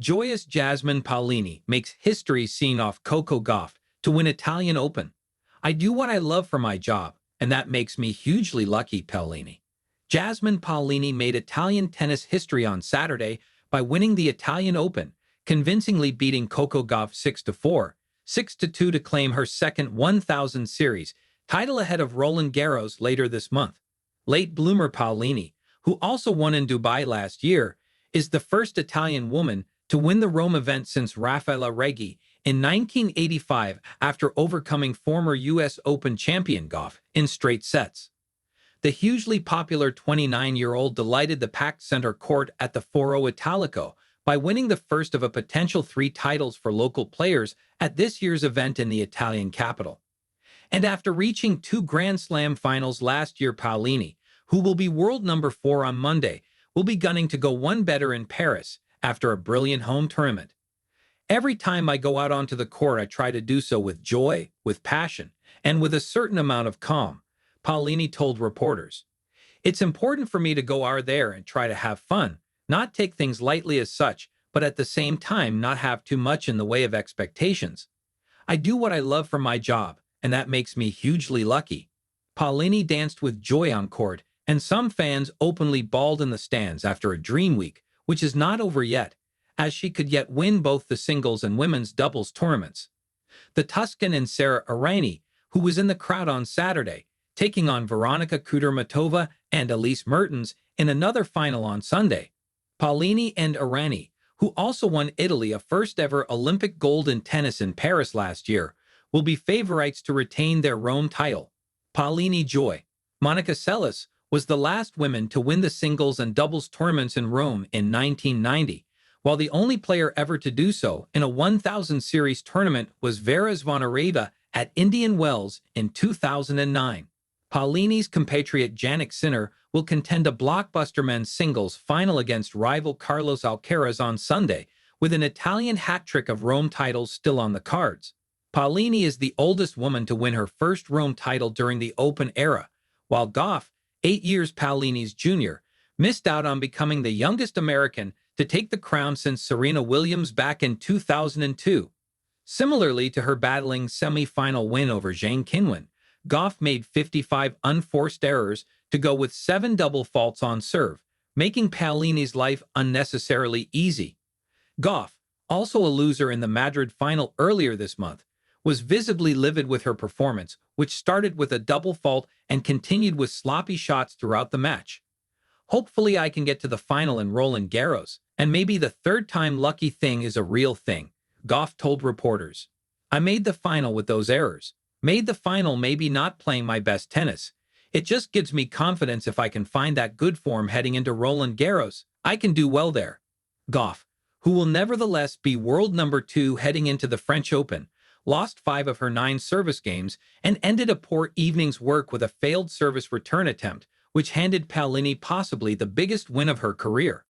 Joyous Jasmine Paolini makes history seeing off Coco Gauff to win Italian Open. I do what I love for my job, and that makes me hugely lucky, Paolini. Jasmine Paolini made Italian tennis history on Saturday by winning the Italian Open, convincingly beating Coco Gauff 6-4, 6-2 to claim her second 1000 series title ahead of Roland Garros later this month. Late bloomer Paolini, who also won in Dubai last year, is the first Italian woman to win the Rome event since Raffaella Reggi in 1985 after overcoming former U.S. Open champion Gauff in straight sets. The hugely popular 29-year-old delighted the packed center court at the Foro Italico by winning the first of a potential 3 titles for local players at this year's event in the Italian capital. And after reaching 2 Grand Slam finals last year, Paolini, who will be world number 4 on Monday, will be gunning to go one better in Paris after a brilliant home tournament. Every time I go out onto the court, I try to do so with joy, with passion, and with a certain amount of calm, Paolini told reporters. It's important for me to go out there and try to have fun, not take things lightly as such, but at the same time not have too much in the way of expectations. I do what I love for my job, and that makes me hugely lucky. Paolini danced with joy on court, and some fans openly bawled in the stands after a dream week, which is not over yet, as she could yet win both the singles and women's doubles tournaments. The Tuscan and Sara Errani, who was in the crowd on Saturday, taking on Veronika Kudermetova and Elise Mertens in another final on Sunday. Paolini and Errani, who also won Italy a first-ever Olympic gold in tennis in Paris last year, will be favorites to retain their Rome title. Paolini joy. Monica Seles was the last woman to win the singles and doubles tournaments in Rome in 1990, while the only player ever to do so in a 1000 series tournament was Vera Zvonareva at Indian Wells in 2009. Paolini's compatriot Jannik Sinner will contend a blockbuster men's singles final against rival Carlos Alcaraz on Sunday, with an Italian hat-trick of Rome titles still on the cards. Paolini is the oldest woman to win her first Rome title during the Open era, while Gauff, 8 years Paolini's junior, missed out on becoming the youngest American to take the crown since Serena Williams back in 2002. Similarly to her battling semi-final win over Zhang Qinwen, Gauff made 55 unforced errors to go with 7 double faults on serve, making Paolini's life unnecessarily easy. Gauff, also a loser in the Madrid final earlier this month, was visibly livid with her performance, which started with a double fault and continued with sloppy shots throughout the match. Hopefully I can get to the final in Roland Garros, and maybe the third time lucky thing is a real thing, Gauff told reporters. I made the final with those errors. Made the final maybe not playing my best tennis. It just gives me confidence if I can find that good form heading into Roland Garros, I can do well there. Gauff, who will nevertheless be world number 2 heading into the French Open, lost 5 of her 9 service games and ended a poor evening's work with a failed service return attempt, which handed Paolini possibly the biggest win of her career.